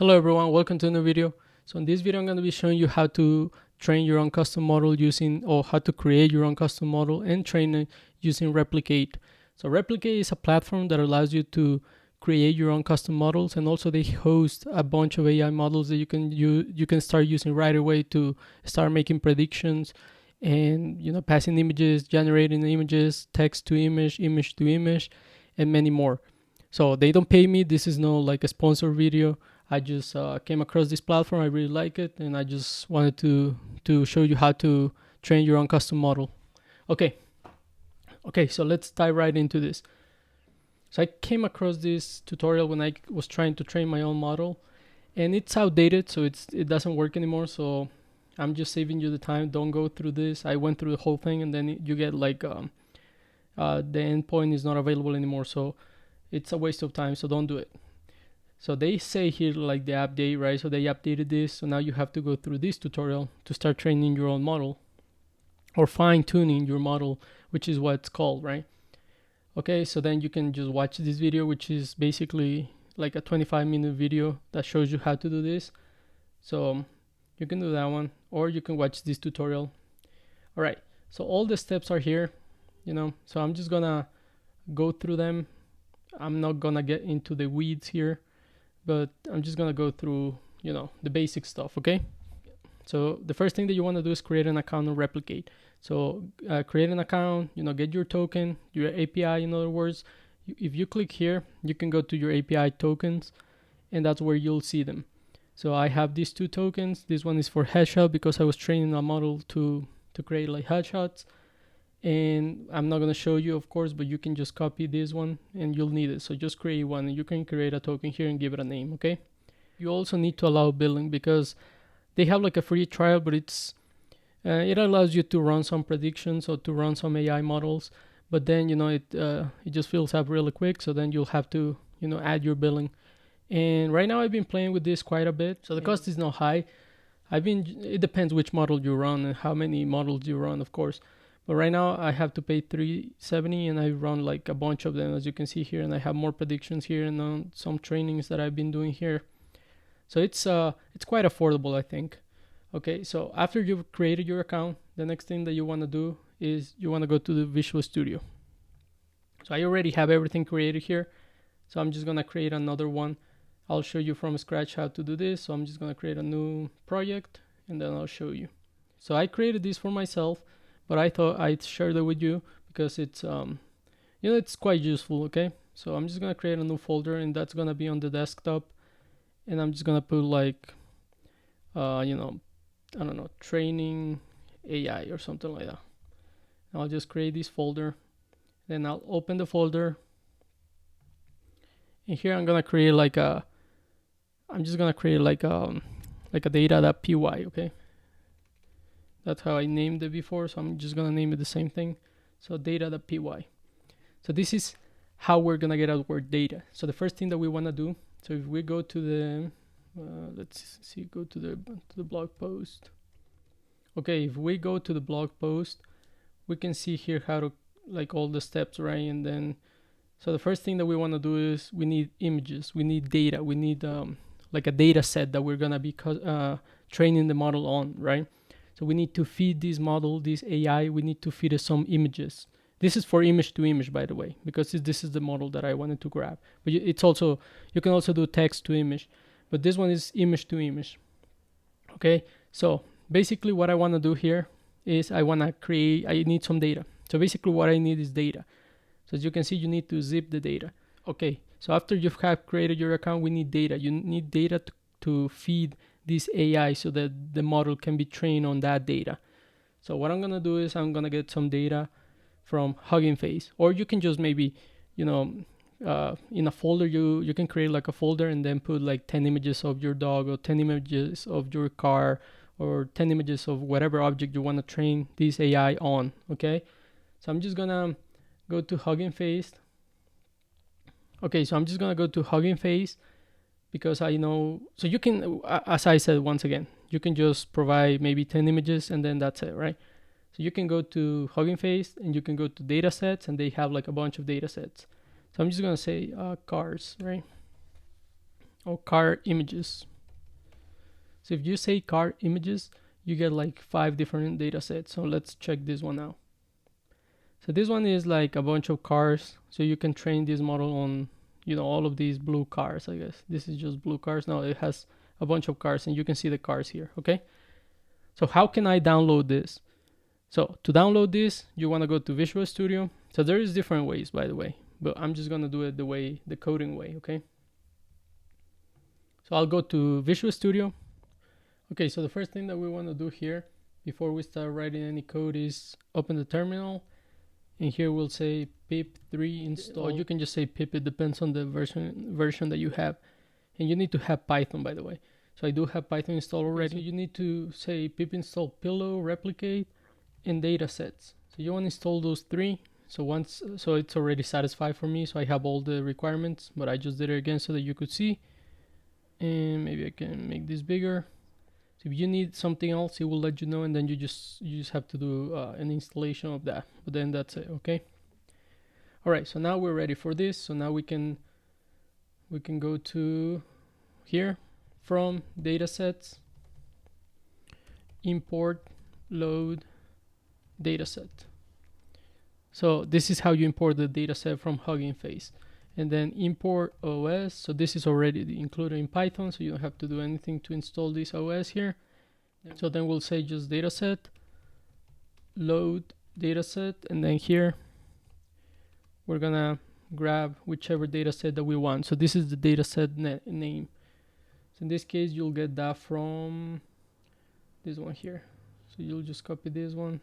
Hello everyone, welcome to a new video. So in this video I'm going to be showing you how to train your own custom model using, or how to create your own custom model and train it using Replicate. So Replicate is a platform that allows you to create your own custom models, and also they host a bunch of AI models that you can start using right away to start making predictions and passing images, generating images, text to image, image to image, and many more. So they don't pay me. This is no like a sponsored video. I just came across this platform. I really like it, and I just wanted to show you how to train your own custom model. Okay, so let's dive right into this. So I came across this tutorial when I was trying to train my own model, and it's outdated, so it doesn't work anymore. So I'm just saving you the time. Don't go through this. I went through the whole thing, and then you get like the endpoint is not available anymore. So it's a waste of time. So don't do it. So they say here like the update, right? So they updated this. So now you have to go through this tutorial to start training your own model, or fine tuning your model, which is what it's called, right? Okay, so then you can just watch this video, which is basically like a 25-minute video that shows you how to do this. So you can do that one, or you can watch this tutorial. All right, so all the steps are here, so I'm just gonna go through them. I'm not gonna get into the weeds here, but I'm just gonna go through the basic stuff. Okay, so the first thing that you want to do is create an account and Replicate. So create an account, get your token, your API. In other words, if you click here, you can go to your API tokens, and that's where you'll see them. So I have these two tokens. This one is for headshot because I was training a model to create like headshots, and I'm not going to show you, of course, but you can just copy this one and you'll need it. So just create one, and you can create a token here and give it a name. Okay, you also need to allow billing because they have like a free trial, but it allows you to run some predictions or to run some AI models, but then it just fills up really quick. So then you'll have to add your billing. And right now I've been playing with this quite a bit, so the cost is not high. It depends which model you run and how many models you run, of course. But right now I have to pay $370, and I run like a bunch of them, as you can see here, and I have more predictions here and some trainings that I've been doing here. So it's quite affordable, I think. Okay, so after you've created your account, the next thing that you want to do is you want to go to the Visual Studio. So I already have everything created here, so I'm just gonna create another one. I'll show you from scratch how to do this. So I'm just gonna create a new project, and then I'll show you. So I created this for myself, but I thought I'd share it with you because it's it's quite useful. Okay, so I'm just gonna create a new folder, and that's gonna be on the desktop, and I'm just gonna put like I don't know, training AI or something like that. I'll just create this folder, then I'll open the folder, and here I'm gonna create like a data.py. Okay, that's how I named it before, so I'm just gonna name it the same thing. So data.py. So this is how we're gonna get our data. So the first thing that we want to do, so if we go to the let's see, go to the blog post. Okay, if we go to the blog post, we can see here how to like all the steps, right? And then so the first thing that we want to do is we need images, we need data, we need like a data set that we're gonna be training the model on, right? So we need to feed this model, this AI, we need to feed it some images. This is for image to image, by the way, because this is the model that I wanted to grab. But it's also, you can also do text to image, but this one is image to image. Okay, so basically what I want to do here is I need some data. So basically what I need is data. So as you can see, you need to zip the data. Okay, so after you have created your account, we need data. You need data to feed this AI so that the model can be trained on that data. So what I'm going to do is I'm going to get some data from Hugging Face, or you can just maybe, in a folder, you can create like a folder and then put like 10 images of your dog, or 10 images of your car, or 10 images of whatever object you want to train this AI on. Okay, so I'm just gonna go to Hugging Face. Okay, so I'm just gonna go to Hugging Face because I know, so you can, as I said once again, you can just provide maybe 10 images and then that's it, right? So you can go to Hugging Face and you can go to data sets, and they have like a bunch of data sets. So I'm just gonna say cars, right? Or car images. So if you say car images, you get like 5 different data sets. So let's check this one out. So this one is like a bunch of cars. So you can train this model on, all of these blue cars, I guess. This is just blue cars. Now it has a bunch of cars and you can see the cars here, okay? So how can I download this? So to download this, you want to go to Visual Studio. So there is different ways, by the way, but I'm just going to do it the coding way, okay? So I'll go to Visual Studio. Okay, so the first thing that we want to do here before we start writing any code is open the terminal. And here we'll say pip3 install. Or you can just say pip, it depends on the version that you have. And you need to have Python, by the way. So I do have Python installed already. So you need to say pip install pillow, replicate, and datasets. So you want to install those 3. So it's already satisfied for me. So I have all the requirements, but I just did it again so that you could see. And maybe I can make this bigger. So if you need something else, it will let you know, and then you just have to do an installation of that. But then that's it, okay? All right, so now we're ready for this. So now we can go to here, from datasets, import, load, dataset. So this is how you import the dataset from Hugging Face. And then import OS. So this is already included in Python, so you don't have to do anything to install this OS here. So then we'll say just dataset, load dataset, and then here we're gonna grab whichever dataset that we want. So this is the dataset name. So in this case, you'll get that from this one here. So you'll just copy this one.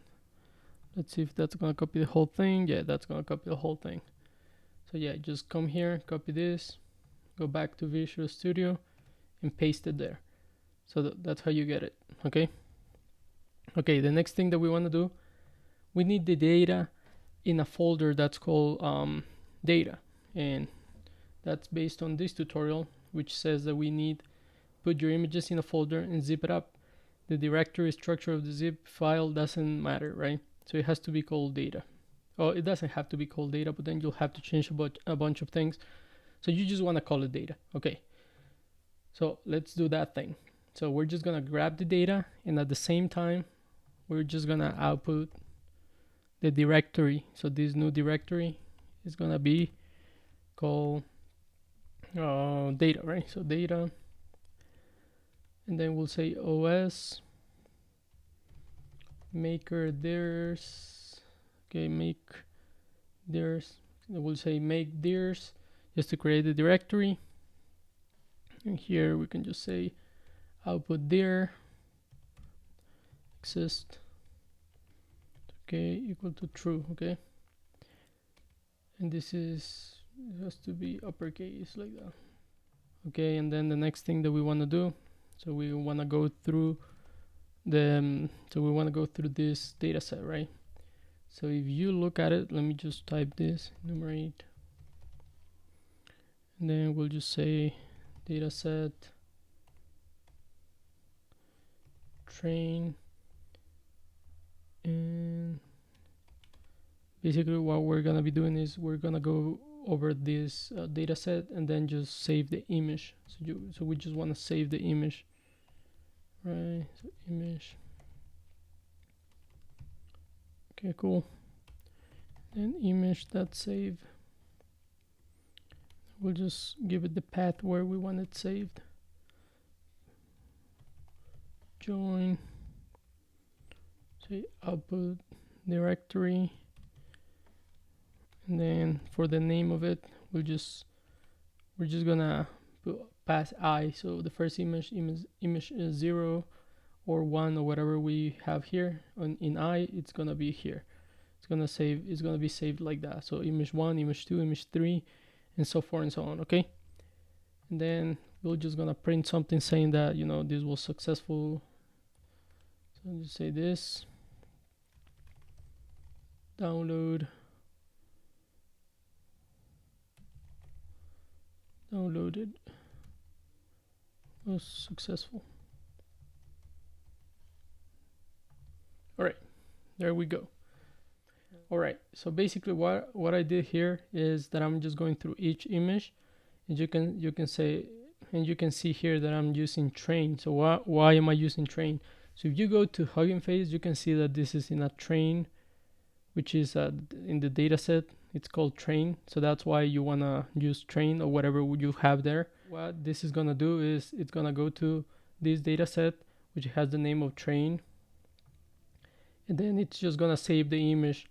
Let's see if that's gonna copy the whole thing. Yeah, that's gonna copy the whole thing. So yeah, just come here, copy this, go back to Visual Studio, and paste it there. So that's how you get it, okay? Okay, the next thing that we want to do, we need the data in a folder that's called data. And that's based on this tutorial, which says that we need put your images in a folder and zip it up. The directory structure of the zip file doesn't matter, right? So it has to be called data. Oh, it doesn't have to be called data, but then you'll have to change a bunch of things. So you just want to call it data. Okay. So let's do that thing. So we're just going to grab the data, and at the same time, we're just going to output the directory. So this new directory is going to be called data, right? So data, and then we'll say OS maker there's. Okay, make theirs. We'll say make theirs just to create the directory. And here we can just say output there exist. Okay, equal to true. Okay, and this is, it has to be uppercase like that. Okay, and then the next thing that we want to do, so we want to go through this data set, right? So if you look at it, let me just type this, enumerate, and then we'll just say dataset train, and basically what we're gonna be doing is we're gonna go over this dataset and then just save the image. So we just want to save the image, right? So image. Okay, cool. Then image.save. We'll just give it the path where we want it saved. Join. Say output directory. And then for the name of it, we're just gonna pass I. So the first image is 0 or 1 or whatever we have here in I, it's gonna be here. It's gonna be saved like that. So image 1, image 2, image 3, and so forth and so on. Okay, and then we're just gonna print something saying that this was successful. So I'll just say this downloaded was successful. All right, there we go. All right, so basically what I did here is that I'm just going through each image, and you can say and you can see here that I'm using train. So why am I using train? So if you go to Hugging Face, you can see that this is in a train, which is in the data set. It's called train. So that's why you want to use train or whatever you have there. What this is going to do is it's going to go to this data set, which has the name of train. And then it's just going to save the image.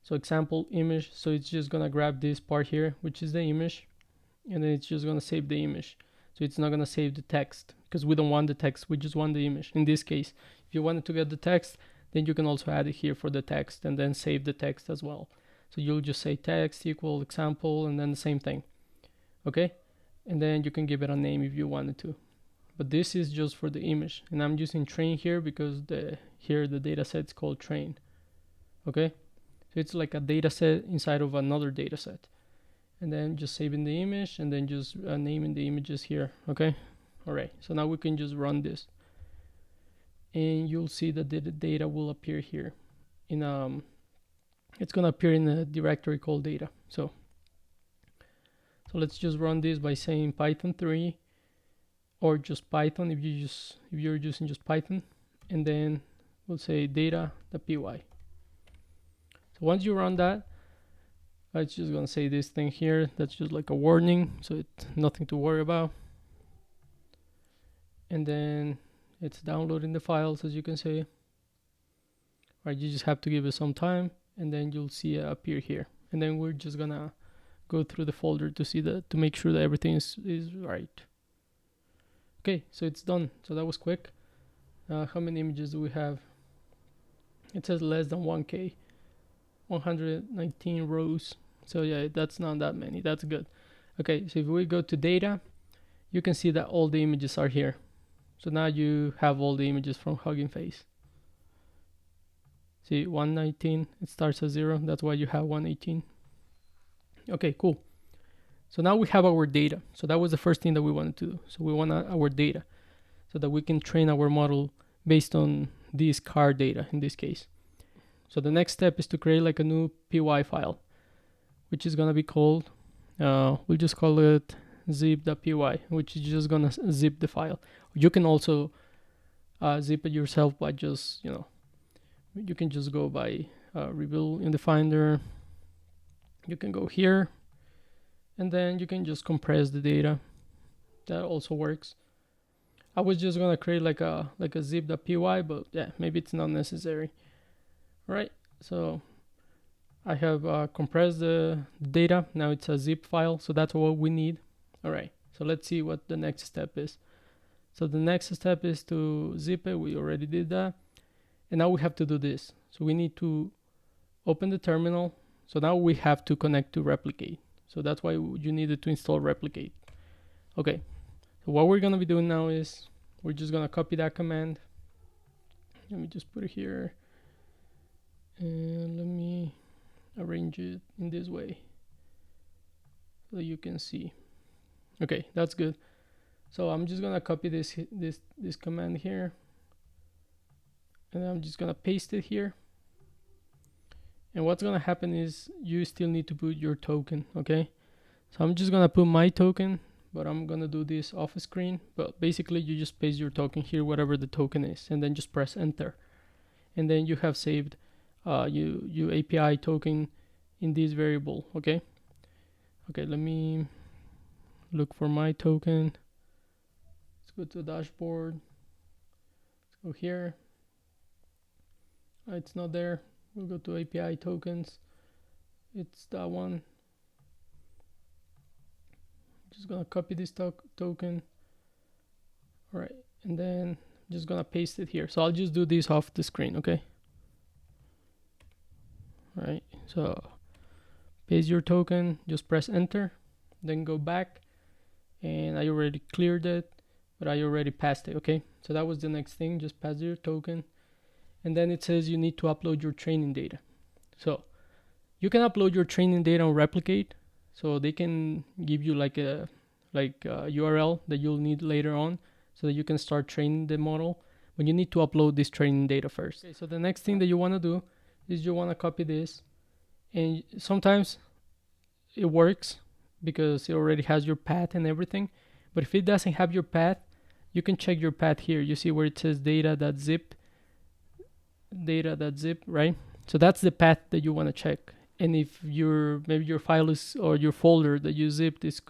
So example image. So it's just going to grab this part here, which is the image. And then it's just going to save the image. So it's not going to save the text because we don't want the text. We just want the image. In this case, if you wanted to get the text, then you can also add it here for the text and then save the text as well. So you'll just say text equal example and then the same thing. Okay. And then you can give it a name if you wanted to. But this is just for the image. And I'm using train here because here the data set is called train. Okay. So it's like a data set inside of another data set. And then just saving the image and then just naming the images here. Okay. All right. So now we can just run this. And you'll see that the data will appear here in it's going to appear in a directory called data. So let's just run this by saying Python 3 or just Python if you're using just Python, and then we'll say data.py. So once you run that, it's just going to say this thing here. That's just like a warning, so it's nothing to worry about. And then it's downloading the files, as you can see. Right, you just have to give it some time, and then you'll see it appear here. And then we're just gonna go through the folder to see that, to make sure that everything is right. Okay, so it's done. So that was quick. How many images do we have? It says less than 1K, 119 rows. So yeah, that's not that many. That's good. Okay, so if we go to data, you can see that all the images are here. So now you have all the images from Hugging Face. See, 119, it starts at 0. That's why you have 118. Okay, cool. So now we have our data. So that was the first thing that we wanted to do. So we want our data so that we can train our model based on this car data in this case. So the next step is to create like a new py file, which is going to be called, we'll just call it zip.py, which is just going to zip the file. You can also zip it yourself by just, you can just go by reveal in the Finder. You can go here, and then you can just compress the data. That also works. I was just gonna create like a zip.py, but yeah, maybe it's not necessary. All right, so I have compressed the data. Now it's a zip file, so that's what we need. All right, so let's see what the next step is. So the next step is to zip it. We already did that. And now we have to do this. So we need to open the terminal. So now we have to connect to Replicate. So that's why you needed to install Replicate. Okay. So what we're going to be doing now is we're just going to copy that command. Let me just put it here. And let me arrange it in this way so that you can see. Okay, that's good. So I'm just going to copy this command here. And I'm just gonna paste it here. And what's gonna happen is you still need to put your token, okay? So I'm just gonna put my token, but I'm gonna do this off screen. But basically you just paste your token here, whatever the token is, and then just press enter. And then you have saved your API token in this variable, okay? Okay, let me look for my token. Let's go to the dashboard. Let's go here. It's not there. We'll go to API tokens. It's that one. Just gonna copy this token. All right, and then just gonna paste it here. So I'll just do this off the screen, okay? All right, so paste your token, just press enter, then go back, and I already cleared it, but I already passed it, okay? So that was the next thing, just pass your token. And then it says you need to upload your training data. So you can upload your training data on Replicate. So they can give you like a URL that you'll need later on so that you can start training the model. But you need to upload this training data first. Okay, so the next thing that you want to do is you want to copy this. And sometimes it works because it already has your path and everything. But if it doesn't have your path, you can check your path here. You see where it says data.zip, right? So that's the path that you want to check. And if maybe your file is, or your folder that you zipped is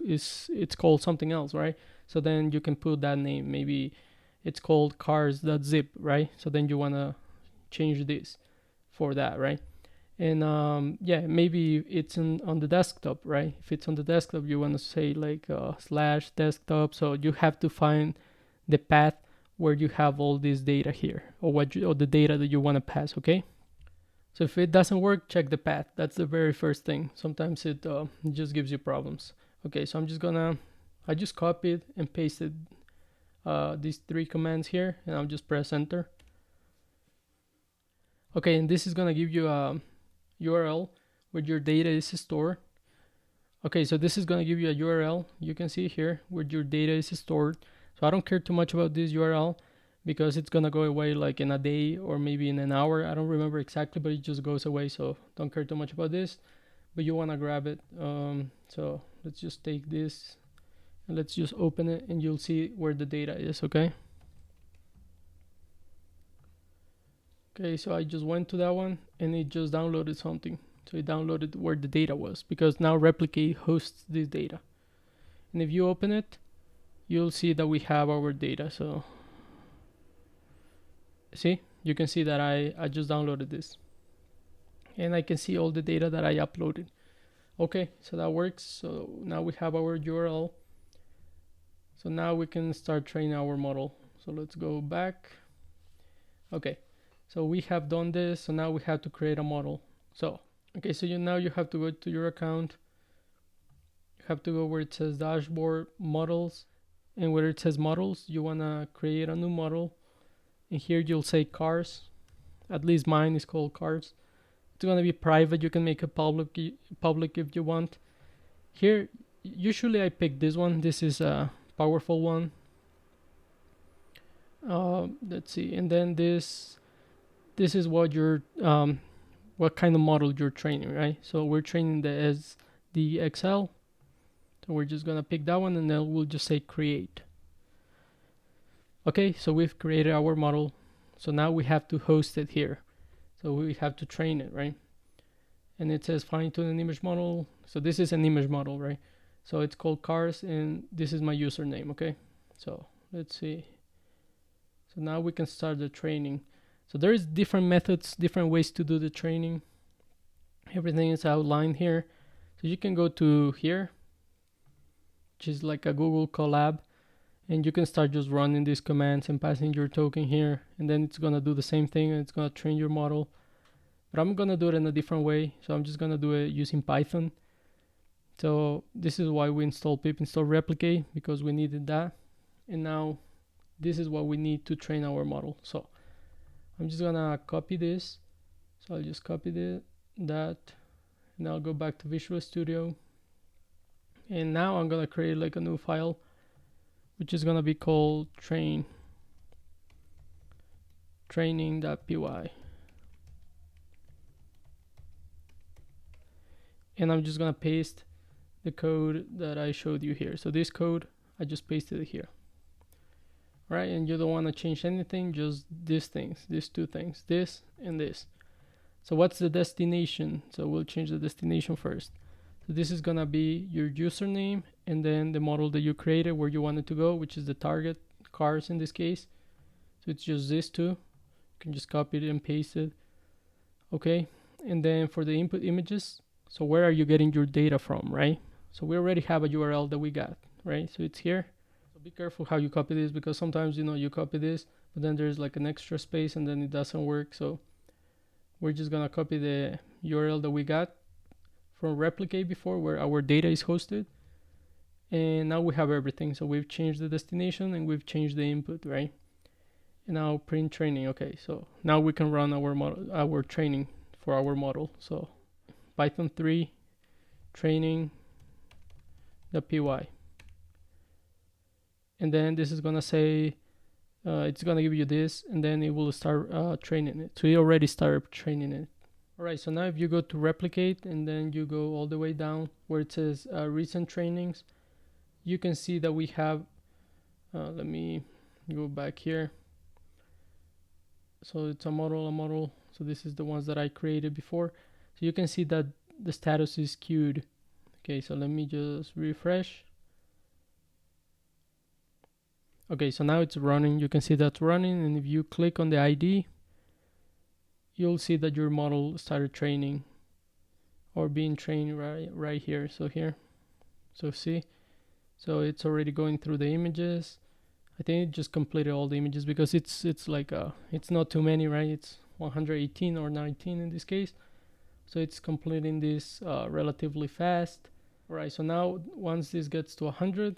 it's called something else, right? So then you can put that name. Maybe it's called cars.zip, right? So then you want to change this for that, right? And yeah, maybe it's on the desktop, right? If it's on the desktop, you want to say like slash desktop. So you have to find the path where you have all this data here, or the data that you want to pass, okay? So if it doesn't work, check the path. That's the very first thing. Sometimes it just gives you problems. Okay, so I just copied and pasted these 3 commands here, and I'll just press enter. Okay, and this is gonna give you a URL where your data is stored. Okay, so this is gonna give you a URL. You can see here where your data is stored. So I don't care too much about this URL because it's gonna go away like in a day or maybe in an hour. I don't remember exactly, but it just goes away. So don't care too much about this, but you wanna grab it. So let's just take this and let's just open it, and you'll see where the data is, okay? Okay, so I just went to that one and it just downloaded something. So it downloaded where the data was, because now Replicate hosts this data. And if you open it, you'll see that we have our data. So see, you can see that I just downloaded this, and I can see all the data that I uploaded. Okay, so that works. So now we have our URL. So now we can start training our model. So let's go back. Okay, so we have done this. So now we have to create a model. So okay, so now you have to go to your account. You have to go where it says dashboard models, and where it says models, you want to create a new model. And here you'll say cars. At least mine is called cars. It's going to be private. You can make it public if you want. Here, usually I pick this one. This is a powerful one. Let's see. And then this is what what kind of model you're training, right? So we're training the XL. So we're just going to pick that one, and then we'll just say create. Okay, so we've created our model. So now we have to host it here. So we have to train it, right? And it says fine tune an image model. So this is an image model, right? So it's called cars, and this is my username, okay? So let's see. So now we can start the training. So there's different methods, different ways to do the training. Everything is outlined here. So you can go to here, which is like a Google Colab, and you can start just running these commands and passing your token here, and then it's gonna do the same thing, and it's gonna train your model. But I'm gonna do it in a different way. So I'm just gonna do it using Python. So this is why we install pip install replicate, because we needed that. And now this is what we need to train our model. So I'm just gonna copy this. So I'll just copy that, and I'll go back to Visual Studio. And now I'm gonna create like a new file, which is gonna be called training.py. And I'm just gonna paste the code that I showed you here. So this code, I just pasted it here. Right, and you don't want to change anything, just these things, these 2 things, this and this. So what's the destination? So we'll change the destination first. So this is gonna be your username, and then the model that you created where you want it to go, which is the target, cars in this case. So it's just this 2. You can just copy it and paste it. Okay, and then for the input images, so where are you getting your data from, right? So we already have a URL that we got, right? So it's here. So be careful how you copy this, because sometimes you copy this, but then there's like an extra space and then it doesn't work. So we're just gonna copy the URL that we got from Replicate before, where our data is hosted, and now we have everything. So we've changed the destination and we've changed the input, right? And now print training. Okay, so now we can run our model, our training for our model. So Python 3 training.py, and then this is gonna say it's gonna give you this, and then it will start training it. So it already started training it. Alright, so now if you go to replicate, and then you go all the way down where it says recent trainings, you can see that we have Let me go back here. So it's a model. So this is the ones that I created before. So you can see that the status is queued. Okay, so let me just refresh. Okay, so now it's running. You can see that's running, and if you click on the ID, you'll see that your model started training or being trained right here. So here, so see, so it's already going through the images. I think it just completed all the images because it's like it's not too many, right? It's 118 or 19 in this case, so it's completing this relatively fast. All right, so now once this gets to 100,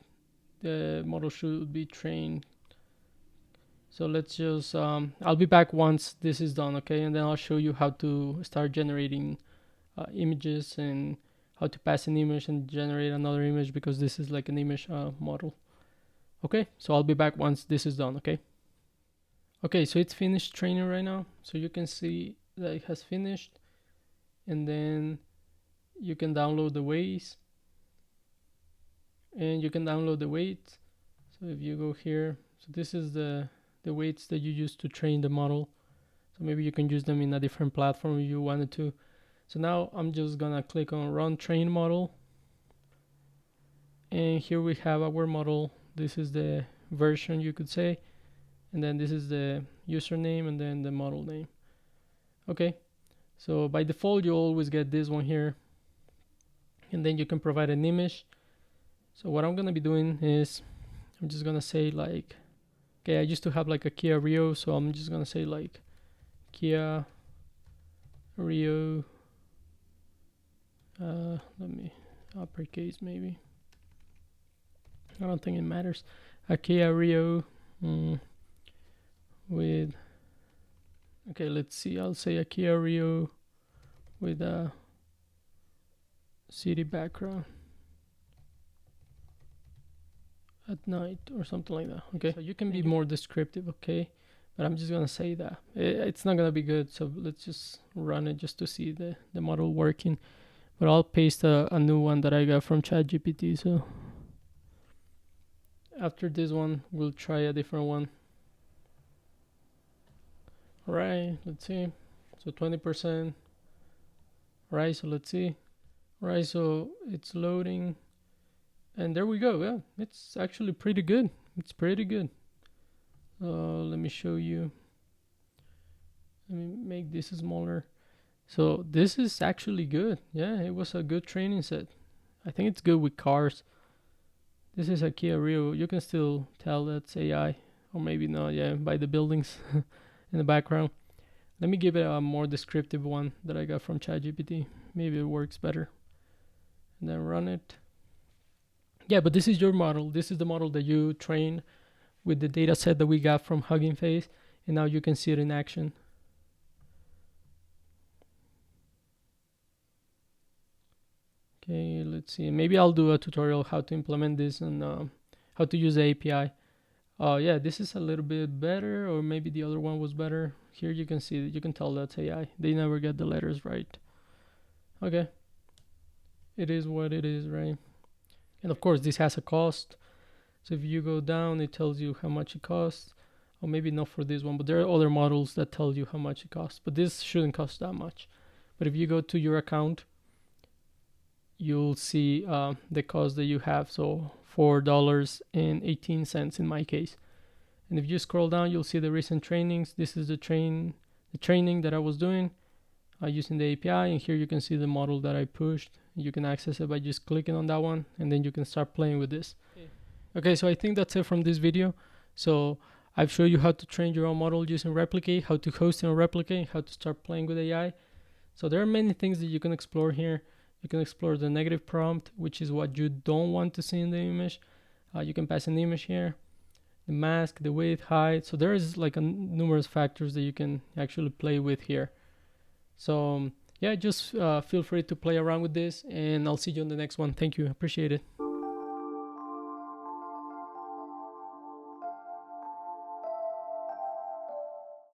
the model should be trained. So let's just I'll be back once this is done, okay? And then I'll show you how to start generating images and how to pass an image and generate another image, because this is like an image model. Okay, so I'll be back once this is done, okay? Okay, so it's finished training right now. So you can see that it has finished, and then you can download the weights, and you can download the weights. So if you go here, so this is the weights that you use to train the model. So maybe you can use them in a different platform if you wanted to. So now I'm just gonna click on run train model, and here we have our model. This is the version, you could say, and then this is the username and then the model name. Okay, so by default you always get this one here, and then you can provide an image. So what I'm gonna be doing is I'm just gonna say like, okay, I used to have like a Kia Rio, so I'm just gonna say like Kia Rio, let me uppercase maybe, I don't think it matters, a Kia Rio with, okay, let's see, I'll say a Kia Rio with a city background at night or something like that. Okay, so you can be more descriptive, okay, but I'm just gonna say that it's not gonna be good, so let's just run it just to see the model working. But I'll paste a new one that I got from ChatGPT. So after this one we'll try a different one. All right, let's see, so 20%. All right, so let's see. All right, so it's loading, and there we go. Yeah, it's actually pretty good. It's pretty good. Let me show you. Let me make this smaller. So this is actually good. Yeah, it was a good training set. I think it's good with cars. This is a Kia Rio. You can still tell that's AI, or maybe not. Yeah, by the buildings in the background. Let me give it a more descriptive one that I got from ChatGPT. Maybe it works better. And then run it. Yeah, but this is your model. This is the model that you trained with the data set that we got from Hugging Face, and now you can see it in action. Okay, let's see. Maybe I'll do a tutorial how to implement this and how to use the API. Yeah, this is a little bit better, or maybe the other one was better. Here you can see, you can tell that's AI. They never get the letters right. Okay, it is what it is, right? And of course, this has a cost. So if you go down, it tells you how much it costs. Or maybe not for this one, but there are other models that tell you how much it costs. But this shouldn't cost that much. But if you go to your account, you'll see the cost that you have. So $4.18 in my case. And if you scroll down, you'll see the recent trainings. This is the training that I was doing using the API. And here you can see the model that I pushed. You can access it by just clicking on that one, and then you can start playing with this. Okay, so I think that's it from this video. So I've showed you how to train your own model using Replicate, how to host it on Replicate, how to start playing with AI. So there are many things that you can explore here. You can explore the negative prompt, which is what you don't want to see in the image. You can pass an image here, the mask, the width, height. So there is like numerous factors that you can actually play with here. So yeah, just feel free to play around with this, and I'll see you on the next one. Thank you. Appreciate it.